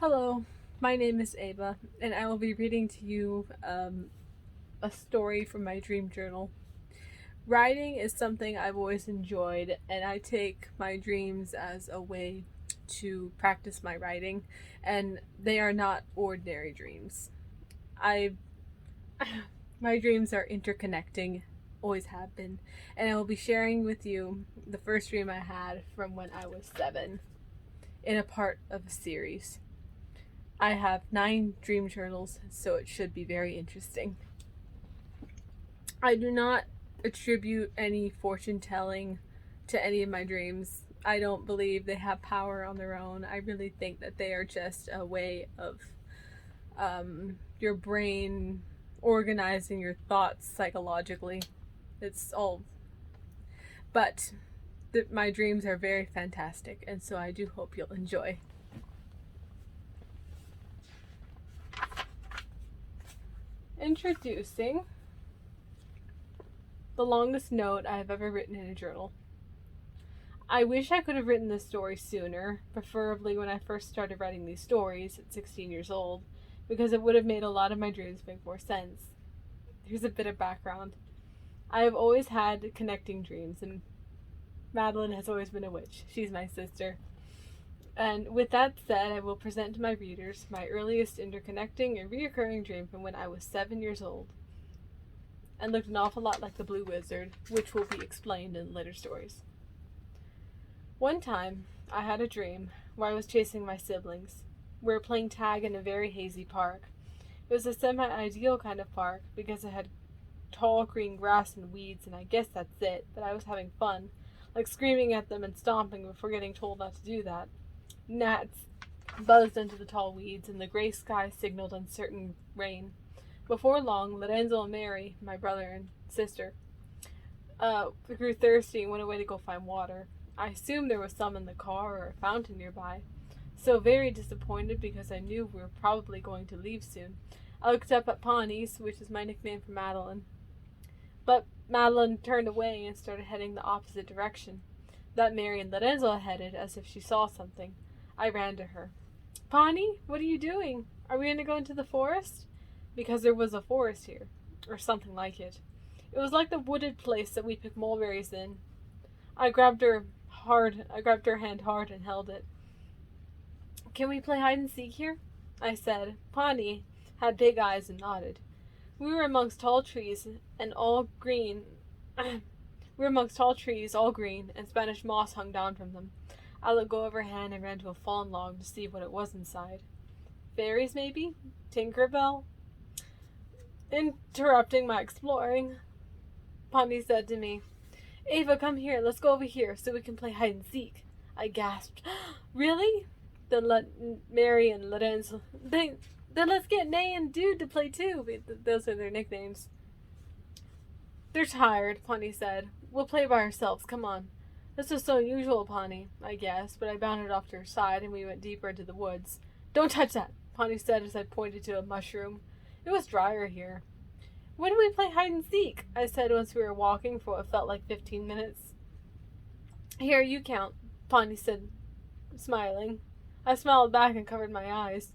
Hello, my name is Ava, and I will be reading to you a story from my dream journal. Writing is something I've always enjoyed, and I take my dreams as a way to practice my writing, and they are not ordinary dreams. I my dreams are interconnecting, always have been, and I will be sharing with you the first dream I had from when I was 7 in a part of a series. I have 9 dream journals, so it should be very interesting. I do not attribute any fortune telling to any of my dreams. I don't believe they have power on their own. I really think that they are just a way of your brain organizing your thoughts psychologically. It's all. But my dreams are very fantastic, and so I do hope you'll enjoy. Introducing the longest note I have ever written in a journal. I wish I could have written this story sooner, preferably when I first started writing these stories at 16 years old, because it would have made a lot of my dreams make more sense. Here's a bit of background. I have always had connecting dreams, and Madeline has always been a witch. She's my sister. And with that said, I will present to my readers my earliest interconnecting and reoccurring dream from when I was 7 years old, and looked an awful lot like the Blue Wizard, which will be explained in later stories. One time, I had a dream where I was chasing my siblings. We were playing tag in a very hazy park. It was a semi-ideal kind of park because it had tall green grass and weeds, and I guess that's it, but I was having fun, like screaming at them and stomping before getting told not to do that. Gnats buzzed into the tall weeds, and the gray sky signaled uncertain rain. Before long, Lorenzo and Mary, my brother and sister, grew thirsty and went away to go find water. I assumed there was some in the car or a fountain nearby. So very disappointed because I knew we were probably going to leave soon. I looked up at Pawnees, which is my nickname for Madeline. But Madeline turned away and started heading the opposite direction that Mary and Lorenzo headed, as if she saw something. I ran to her. Pawnee, what are you doing? Are we going to go into the forest? Because there was a forest here, or something like it. It was like the wooded place that we pick mulberries in. I grabbed her hand hard and held it. Can we play hide and seek here? I said. Pawnee had big eyes and nodded. We were amongst tall trees and all green. We were amongst tall trees, all green, and Spanish moss hung down from them. I let go of her hand and ran to a fallen log to see what it was inside. Fairies, maybe? Tinkerbell? Interrupting my exploring, Pawnee said to me, Ava, come here. Let's go over here so we can play hide and seek. I gasped. Really? Then let Mary and Lorenzo. Then let's get Nay and Dude to play too. Those are their nicknames. They're tired, Pawnee said. We'll play by ourselves. Come on. This was so unusual, Pawnee, I guess, but I bounded off to her side and we went deeper into the woods. Don't touch that, Pawnee said as I pointed to a mushroom. It was drier here. When do we play hide and seek? I said once we were walking for what felt like 15 minutes. Here, you count, Pawnee said, smiling. I smiled back and covered my eyes.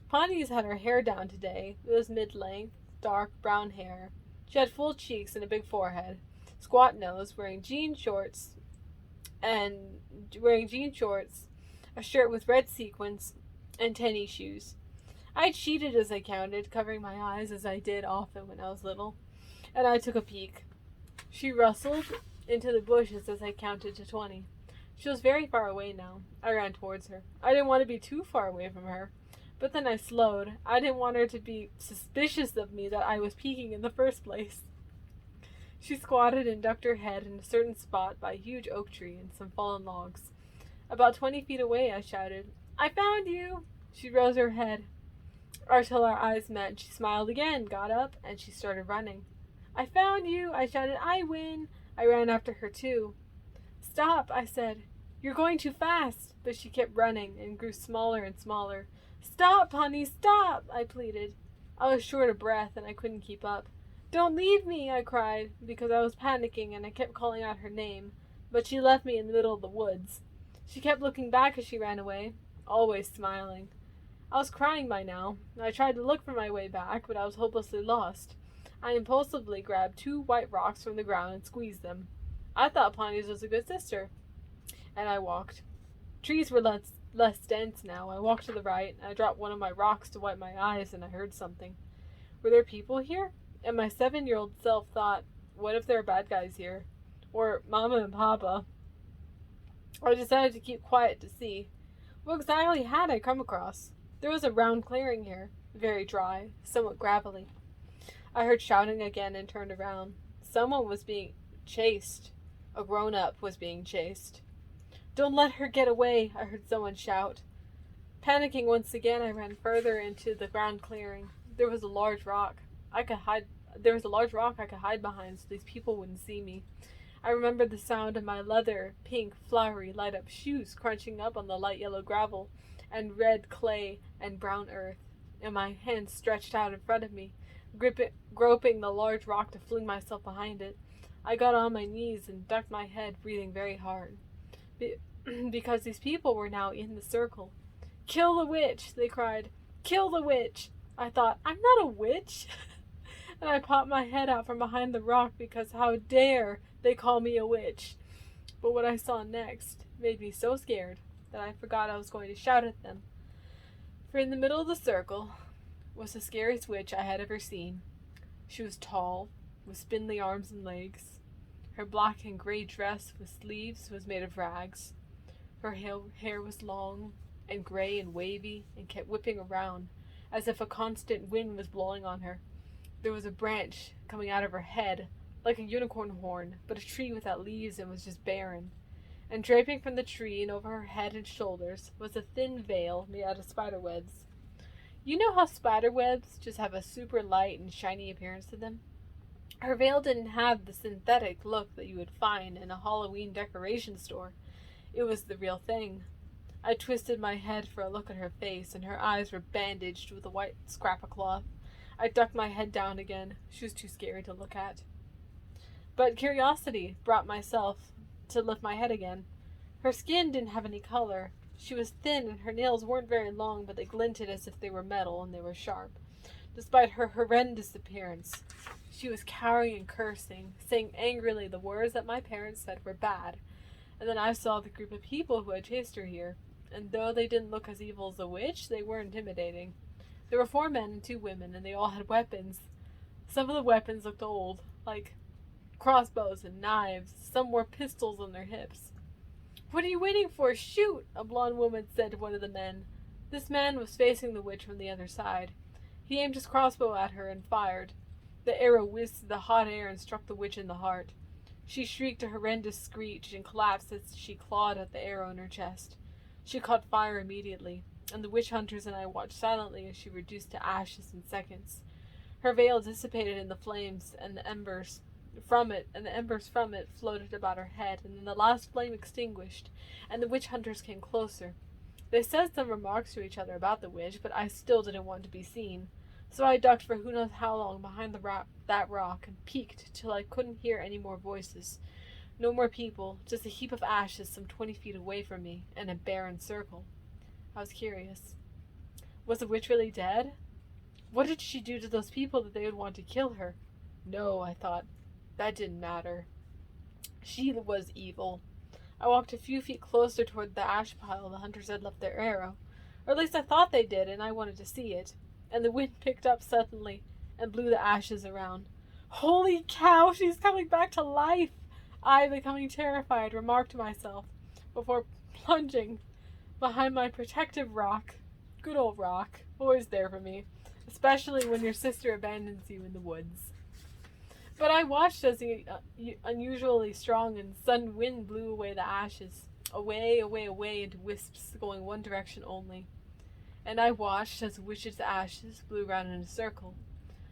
Pawnee's had her hair down today. It was mid-length, dark brown hair. She had full cheeks and a big forehead, squat nose, wearing jean shorts, a shirt with red sequins, and tennis shoes. I cheated as I counted, covering my eyes as I did often when I was little, and I took a peek. She rustled into the bushes as I counted to 20. She was very far away now. I ran towards her. I didn't want to be too far away from her, but then I slowed. I didn't want her to be suspicious of me that I was peeking in the first place. She squatted and ducked her head in a certain spot by a huge oak tree and some fallen logs. About 20 feet away, I shouted, I found you! She rose her head until our eyes met. She smiled again, got up, and she started running. I found you! I shouted, I win! I ran after her too. Stop, I said. You're going too fast. But she kept running and grew smaller and smaller. Stop, honey, stop, I pleaded. I was short of breath and I couldn't keep up. Don't leave me, I cried, because I was panicking and I kept calling out her name, but she left me in the middle of the woods. She kept looking back as she ran away, always smiling. I was crying by now. I tried to look for my way back, but I was hopelessly lost. I impulsively grabbed 2 white rocks from the ground and squeezed them. I thought Pontius was a good sister, and I walked. Trees were less dense now. I walked to the right. I dropped one of my rocks to wipe my eyes, and I heard something. Were there people here? And my 7-year-old self thought, what if there are bad guys here? Or Mama and Papa? I decided to keep quiet to see. What exactly had I come across? There was a round clearing here, very dry, somewhat gravelly. I heard shouting again and turned around. Someone was being chased. A grown-up was being chased. Don't let her get away, I heard someone shout. Panicking once again, I ran further into the ground clearing. There was a large rock I could hide behind so these people wouldn't see me. I remembered the sound of my leather, pink, flowery, light-up shoes crunching up on the light yellow gravel and red clay and brown earth, and my hands stretched out in front of me, groping the large rock to fling myself behind it. I got on my knees and ducked my head, breathing very hard. Because these people were now in the circle. Kill the witch, they cried. Kill the witch! I thought, I'm not a witch! And I popped my head out from behind the rock because how dare they call me a witch? But what I saw next made me so scared that I forgot I was going to shout at them. For in the middle of the circle was the scariest witch I had ever seen. She was tall, with spindly arms and legs. Her black and gray dress with sleeves was made of rags. Her hair was long and gray and wavy and kept whipping around as if a constant wind was blowing on her. There was a branch coming out of her head like a unicorn horn, but a tree without leaves and was just barren. And draping from the tree and over her head and shoulders was a thin veil made out of spider webs. You know how spider webs just have a super light and shiny appearance to them? Her veil didn't have the synthetic look that you would find in a Halloween decoration store. It was the real thing. I twisted my head for a look at her face, and her eyes were bandaged with a white scrap of cloth. I ducked my head down again. She was too scary to look at. But curiosity brought myself to lift my head again. Her skin didn't have any color. She was thin, and her nails weren't very long, but they glinted as if they were metal, and they were sharp. Despite her horrendous appearance, she was cowering and cursing, saying angrily the words that my parents said were bad. And then I saw the group of people who had chased her here, and though they didn't look as evil as a witch, they were intimidating. There were 4 men and 2 women, and they all had weapons. Some of the weapons looked old, like crossbows and knives. Some wore pistols on their hips. What are you waiting for? Shoot! A blonde woman said to one of the men. This man was facing the witch from the other side. He aimed his crossbow at her and fired. The arrow whizzed through the hot air and struck the witch in the heart. She shrieked a horrendous screech and collapsed as she clawed at the arrow in her chest. She caught fire immediately, and the witch hunters and I watched silently as she reduced to ashes in seconds. Her veil dissipated in the flames, and the embers from it floated about her head, and then the last flame extinguished, and the witch hunters came closer. They said some remarks to each other about the witch, but I still didn't want to be seen. So I ducked for who knows how long behind that rock and peeked till I couldn't hear any more voices. No more people, just a heap of ashes some 20 feet away from me, and a barren circle. I was curious. Was the witch really dead? What did she do to those people that they would want to kill her? No, I thought. That didn't matter. She was evil. I walked a few feet closer toward the ash pile the hunters had left their arrow. Or at least I thought they did, and I wanted to see it. And the wind picked up suddenly and blew the ashes around. Holy cow, she's coming back to life! I, becoming terrified, remarked to myself before plunging behind my protective rock. Good old rock, always there for me, especially when your sister abandons you in the woods. But I watched as the unusually strong and sudden wind blew away the ashes, away, away, away into wisps going one direction only. And I watched as the witch's ashes blew round in a circle,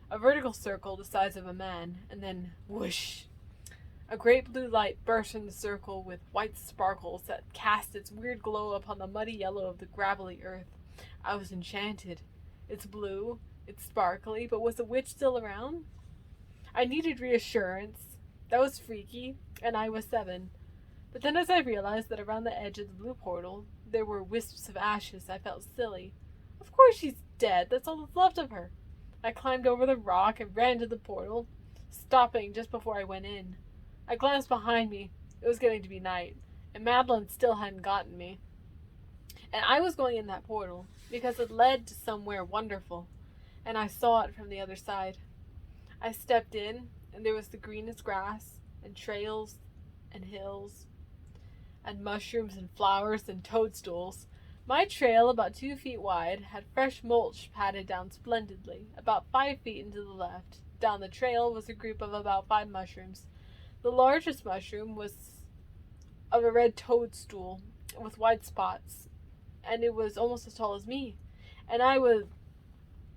a vertical circle the size of a man, and then whoosh! A great blue light burst from the circle with white sparkles that cast its weird glow upon the muddy yellow of the gravelly earth. I was enchanted. It's blue, it's sparkly, but was the witch still around? I needed reassurance. That was freaky, and I was 7. But then as I realized that around the edge of the blue portal there were wisps of ashes, I felt silly. Of course she's dead. That's all that's left of her. I climbed over the rock and ran to the portal, stopping just before I went in. I glanced behind me. It was getting to be night, and Madeline still hadn't gotten me. And I was going in that portal because it led to somewhere wonderful, and I saw it from the other side. I stepped in, and there was the greenest grass, and trails, and hills, and mushrooms, and flowers, and toadstools. My trail, about 2 feet wide, had fresh mulch patted down splendidly. About 5 feet into the left, down the trail, was a group of about 5 mushrooms. The largest mushroom was of a red toadstool with white spots, and it was almost as tall as me. And I was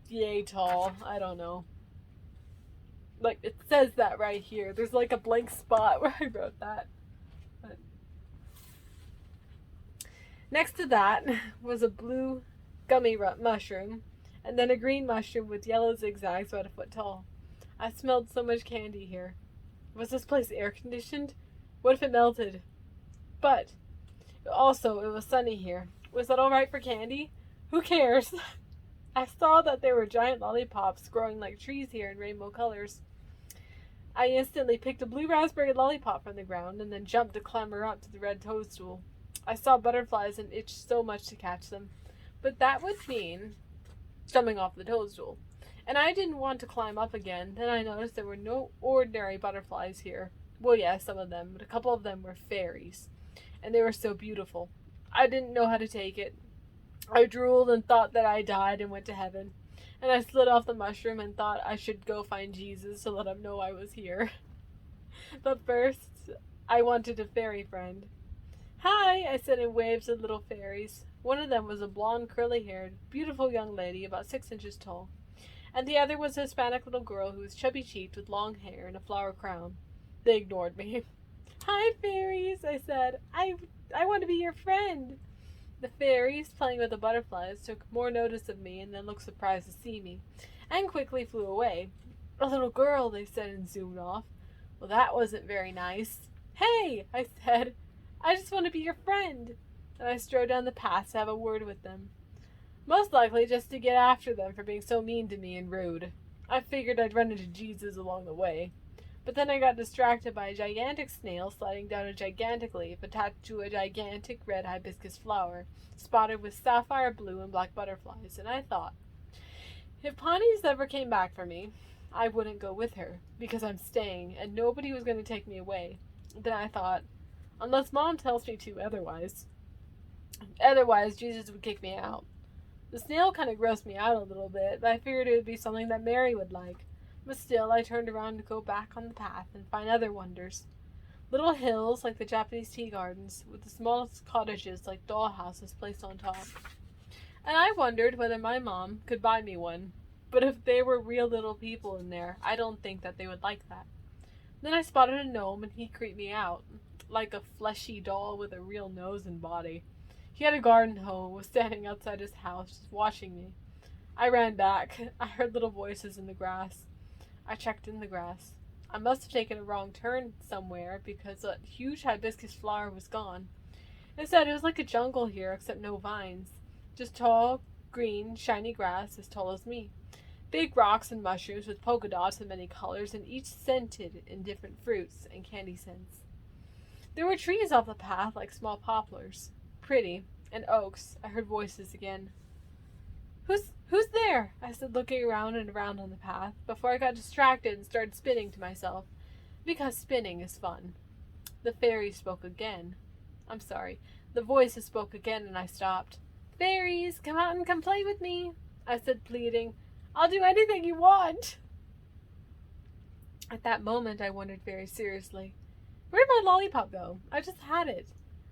yay tall. I don't know. Like, it says that right here. There's like a blank spot where I wrote that. But next to that was a blue gummy mushroom, and then a green mushroom with yellow zigzags about a foot tall. I smelled so much candy here. Was this place air conditioned? What if it melted? But also, it was sunny here. Was that alright for candy? Who cares? I saw that there were giant lollipops growing like trees here in rainbow colors. I instantly picked a blue raspberry lollipop from the ground and then jumped to clamber up to the red toadstool. I saw butterflies and itched so much to catch them. But that would mean jumping off the toadstool. And I didn't want to climb up again. Then I noticed there were no ordinary butterflies here. Well, yeah, some of them, but a couple of them were fairies. And they were so beautiful. I didn't know how to take it. I drooled and thought that I died and went to heaven. And I slid off the mushroom and thought I should go find Jesus to let him know I was here. But first, I wanted a fairy friend. Hi, I said and waved to the little fairies. One of them was a blonde, curly-haired, beautiful young lady about 6 inches tall. And the other was a Hispanic little girl who was chubby-cheeked with long hair and a flower crown. They ignored me. Hi, fairies, I said. I want to be your friend. The fairies, playing with the butterflies, took more notice of me and then looked surprised to see me, and quickly flew away. A little girl, they said, and zoomed off. Well, that wasn't very nice. Hey, I said, I just want to be your friend. And I strode down the path to have a word with them. Most likely just to get after them for being so mean to me and rude. I figured I'd run into Jesus along the way. But then I got distracted by a gigantic snail sliding down a gigantic leaf attached to a gigantic red hibiscus flower, spotted with sapphire blue and black butterflies, and I thought, if Pawnees ever came back for me, I wouldn't go with her, because I'm staying, and nobody was going to take me away. Then I thought, unless Mom tells me to otherwise, Jesus would kick me out. The snail kind of grossed me out a little bit, but I figured it would be something that Mary would like. But still, I turned around to go back on the path and find other wonders. Little hills like the Japanese tea gardens, with the smallest cottages like doll houses placed on top. And I wondered whether my mom could buy me one. But if they were real little people in there, I don't think that they would like that. Then I spotted a gnome and he creeped me out, like a fleshy doll with a real nose and body. He had a garden hoe and was standing outside his house just watching me. I ran back. I heard little voices in the grass. I checked in the grass. I must have taken a wrong turn somewhere because that huge hibiscus flower was gone. Instead, it was like a jungle here except no vines. Just tall, green, shiny grass as tall as me. Big rocks and mushrooms with polka dots of many colors and each scented in different fruits and candy scents. There were trees off the path like small poplars. Pretty. And oaks. I heard voices again. Who's there? I said, looking around and around on the path, before I got distracted and started spinning to myself, because spinning is fun. The fairies spoke again. The voices spoke again and I stopped. Fairies, come out and come play with me, I said, pleading. I'll do anything you want. At that moment, I wondered very seriously, where did my lollipop go? I just had it.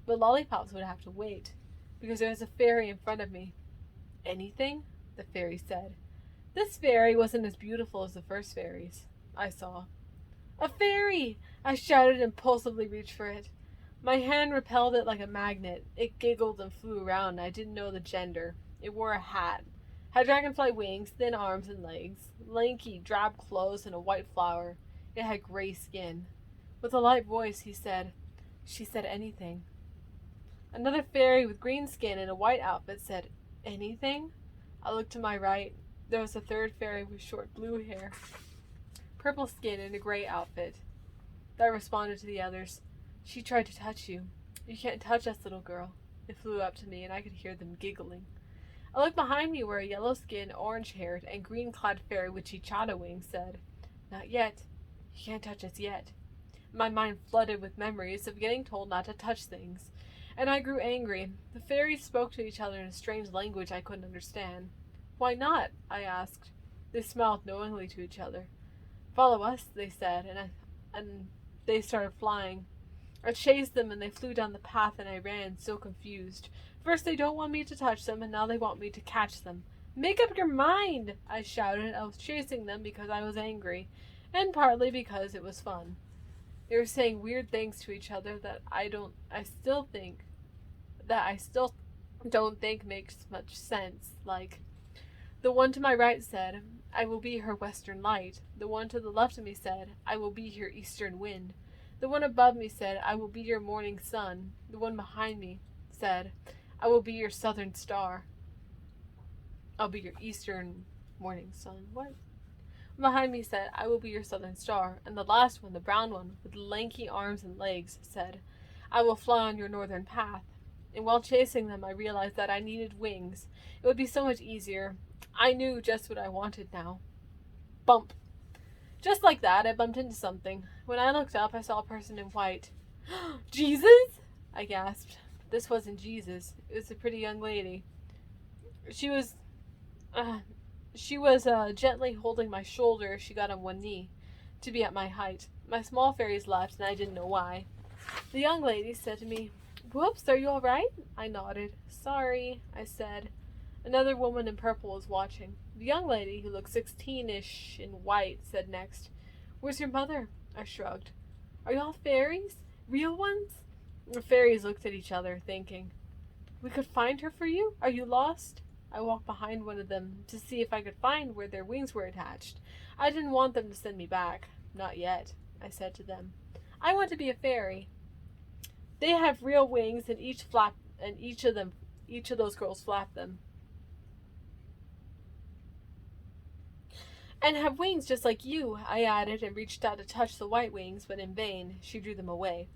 But lollipops would have to wait, because there was a fairy in front of me. Anything? The fairy said. This fairy wasn't as beautiful as the first fairies I saw. A fairy! I shouted and impulsively reached for it. My hand repelled it like a magnet. It giggled and flew around, and I didn't know the gender. It wore a hat, had dragonfly wings, thin arms and legs, lanky, drab clothes, and a white flower. It had gray skin. With a light voice, she said anything. Another fairy with green skin and a white outfit said, anything? I looked to my right. There was a third fairy with short blue hair, purple skin, and a gray outfit. I responded to the others. She tried to touch you. You can't touch us, little girl. It flew up to me, and I could hear them giggling. I looked behind me where a yellow-skinned, orange-haired, and green-clad fairy with Chichata wings said, Not yet. You can't touch us yet. My mind flooded with memories of getting told not to touch things, and I grew angry. The fairies spoke to each other in a strange language I couldn't understand. Why not? I asked. They smiled knowingly to each other. Follow us, they said, and they started flying. I chased them, and they flew down the path, and I ran, so confused. First they don't want me to touch them, and now they want me to catch them. Make up your mind, I shouted. I was chasing them because I was angry, and partly because it was fun. They were saying weird things to each other that I still don't think makes much sense. Like, the one to my right said, I will be her western light. The one to the left of me said, I will be your eastern wind. The one above me said, I will be your morning sun. The one behind me said, I will be your southern star. I'll be your eastern morning sun. What? Behind me said, I will be your southern star. And the last one, the brown one, with lanky arms and legs, said, I will fly on your northern path. And while chasing them, I realized that I needed wings. It would be so much easier. I knew just what I wanted now. Bump. Just like that, I bumped into something. When I looked up, I saw a person in white. Jesus? I gasped. This wasn't Jesus. It was a pretty young lady. She was gently holding my shoulder as she got on one knee, to be at my height. My small fairies left, and I didn't know why. The young lady said to me, Whoops, are you all right? I nodded. Sorry, I said. Another woman in purple was watching. The young lady, who looked 16-ish in white, said next, Where's your mother? I shrugged. Are you all fairies? Real ones? The fairies looked at each other, thinking, We could find her for you? Are you lost? I walked behind one of them to see if I could find where their wings were attached. I didn't want them to send me back. Not yet, I said to them. I want to be a fairy. They have real wings, and each of those girls flap them. And have wings just like you, I added, and reached out to touch the white wings, but in vain. She drew them away.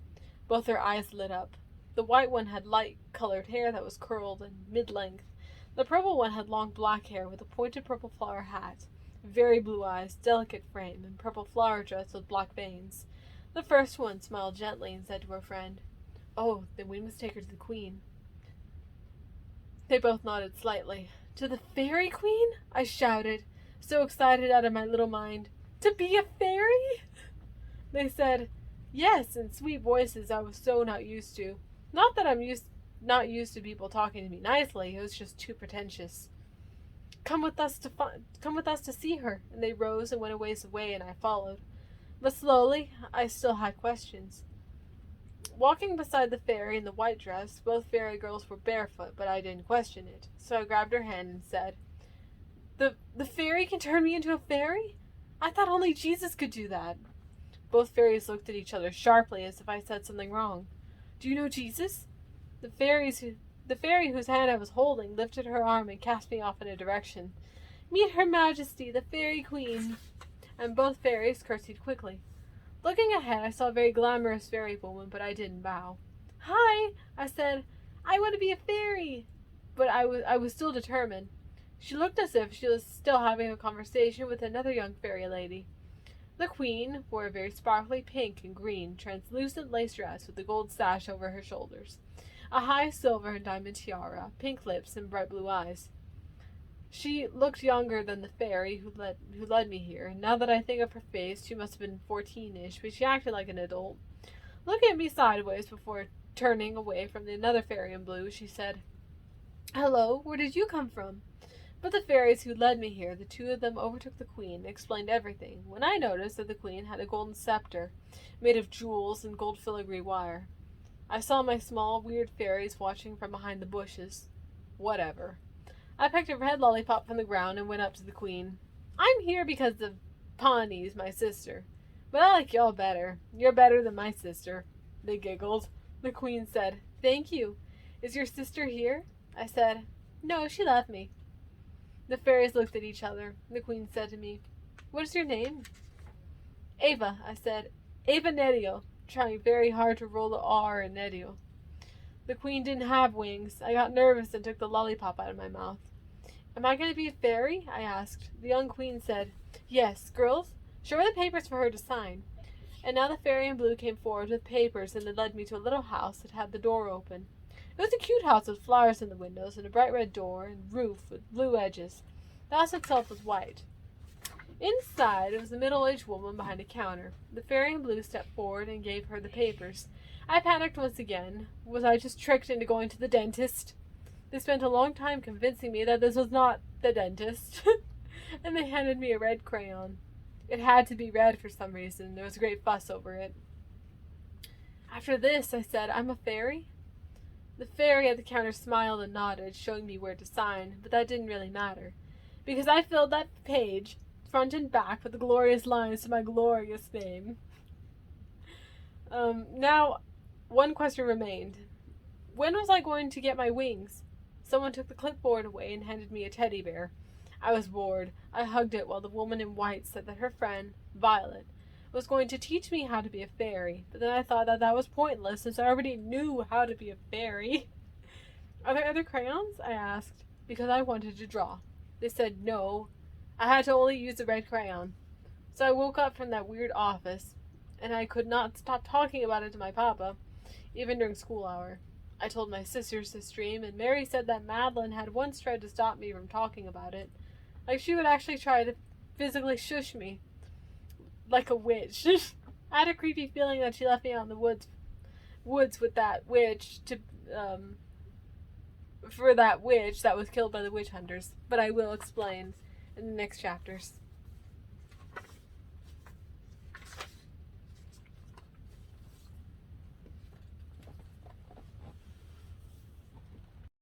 Both her eyes lit up. The white one had light-colored hair that was curled and mid-length. The purple one had long black hair with a pointed purple flower hat, very blue eyes, delicate frame, and purple flower dress with black veins. The first one smiled gently and said to her friend, Oh, then we must take her to the queen. They both nodded slightly. To the fairy queen? I shouted, so excited out of my little mind. To be a fairy? They said, Yes, in sweet voices I was so not used to. Not that I'm not used to people talking to me nicely. It was just too pretentious. Come with us to see her. And they rose and went a ways away, and I followed. But slowly, I still had questions. Walking beside the fairy in the white dress, both fairy girls were barefoot, but I didn't question it. So I grabbed her hand and said, The fairy can turn me into a fairy? I thought only Jesus could do that. Both fairies looked at each other sharply as if I said something wrong. Do you know Jesus? The fairy whose hand I was holding lifted her arm and cast me off in a direction. Meet Her Majesty, the Fairy Queen. And both fairies curtsied quickly. Looking ahead, I saw a very glamorous fairy woman, but I didn't bow. Hi, I said. I want to be a fairy. But I was still determined. She looked as if she was still having a conversation with another young fairy lady. The queen wore a very sparkly pink and green, translucent lace dress with a gold sash over her shoulders, a high silver and diamond tiara, pink lips, and bright blue eyes. She looked younger than the fairy who led me here. Now that I think of her face, she must have been 14-ish, but she acted like an adult. Looking at me sideways before turning away from another fairy in blue, she said, Hello, where did you come from? But the fairies who led me here, the two of them overtook the queen and explained everything, when I noticed that the queen had a golden scepter made of jewels and gold filigree wire. I saw my small, weird fairies watching from behind the bushes. Whatever. I picked a red lollipop from the ground and went up to the queen. I'm here because of Pawnee's my sister. But I like y'all better. You're better than my sister. They giggled. The queen said, Thank you. Is your sister here? I said, No, she left me. The fairies looked at each other. The queen said to me, "What is your name?" "Ava," I said. "Ava Nerio," trying very hard to roll the R in Nerio. The queen didn't have wings. I got nervous and took the lollipop out of my mouth. "Am I going to be a fairy?" I asked. The young queen said, "Yes. Girls, show her the papers for her to sign." And now the fairy in blue came forward with papers, and they led me to a little house that had the door open. It was a cute house with flowers in the windows, and a bright red door, and roof with blue edges. The house itself was white. Inside, it was a middle-aged woman behind a counter. The fairy in blue stepped forward and gave her the papers. I panicked once again. Was I just tricked into going to the dentist? They spent a long time convincing me that this was not the dentist. And they handed me a red crayon. It had to be red for some reason. There was a great fuss over it. "After this," I said, "I'm a fairy?" The fairy at the counter smiled and nodded, showing me where to sign, but that didn't really matter, because I filled that page front and back with the glorious lines to my glorious name. Now, one question remained. When was I going to get my wings? Someone took the clipboard away and handed me a teddy bear. I was bored. I hugged it while the woman in white said that her friend, Violet, was going to teach me how to be a fairy, but then I thought that was pointless since I already knew how to be a fairy. "Are there other crayons?" I asked, because I wanted to draw. They said no. I had to only use the red crayon. So I woke up from that weird office, and I could not stop talking about it to my papa, even during school hour. I told my sisters this dream, and Mary said that Madeline had once tried to stop me from talking about it. Like she would actually try to physically shush me. Like a witch. I had a creepy feeling that she left me out in the woods with that witch for that witch that was killed by the witch hunters. But I will explain in the next chapters.